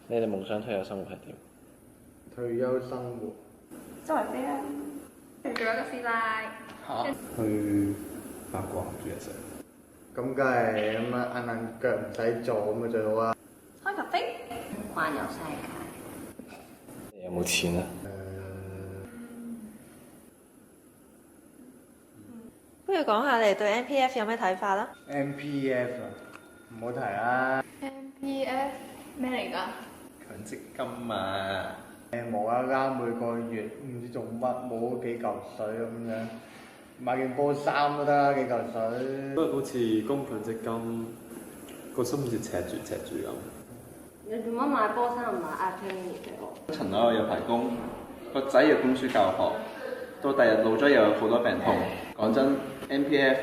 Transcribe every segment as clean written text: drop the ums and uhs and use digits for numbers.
你哋夢想退休生活係點？退休生活周圍飛啦，做一個師奶。去法國煮嘢食。咁梗係咁啊，硬硬腳唔使做咁啊最好啊！開咖啡，環遊世界。你有冇錢啊？不如講下你哋對 MPF 有咩睇法啦？ MPF 啊，唔好提啦。MPF 咩嚟㗎？強積金啊！無啦啦每個月唔知做乜冇幾嚿水咁樣，買件波衫都得幾嚿水。不過好似供強積金個心好似赤住咁。你做乜買波衫唔買 Academy 俾我？層樓有排供，個仔要供書教學，到第日老咗又有好多病痛。講真 ，MPF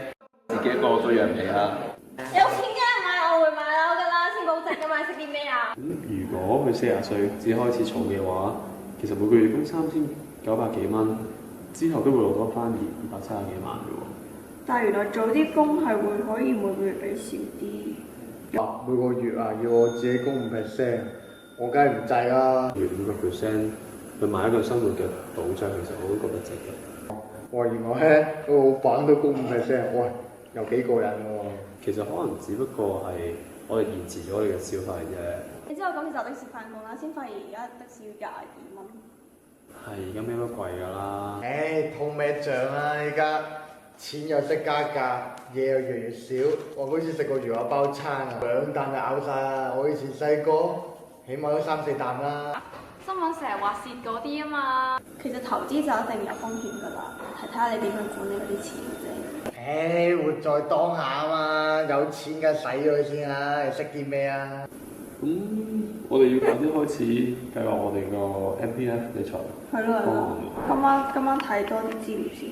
自己一個都養唔起啦。有錢梗係買我會買樓㗎啦，先保值㗎嘛，識啲咩啊？如果佢40歲只開始儲嘅話，其實每個月供3900幾蚊，之後都會攞多翻270幾萬嘅喎。但係原來早啲供係會可以每個月俾少啲。每個月啊要我自己供5%，我梗係唔制啦。月5%去買一個生活嘅保障，其實我都覺得值嘅。哇！原來咧個老闆都供5%，喂，又幾過癮喎！其實可能只不過係我哋延遲咗你嘅消費啫。你知我今次搭的士返工啦，先發現而家的士要22蚊。係而家咩都貴㗎啦。通咩脹啊！依家錢又識加價，嘢又越嚟越少。我嗰次食個魚柳包餐啊，2啖就咬晒啦。我以前細個起碼都3-4啖啦。新聞成日話蝕嗰啲啊嘛，其實投資就一定有風險㗎啦，係睇下你點樣管理嗰啲錢嘅啫。活在當下啊嘛，有錢梗係使咗佢先啦，你識啲咩啊？咁我哋要快啲開始計劃我哋個 MPF 理財係咯係咯，今晚睇多啲資料先。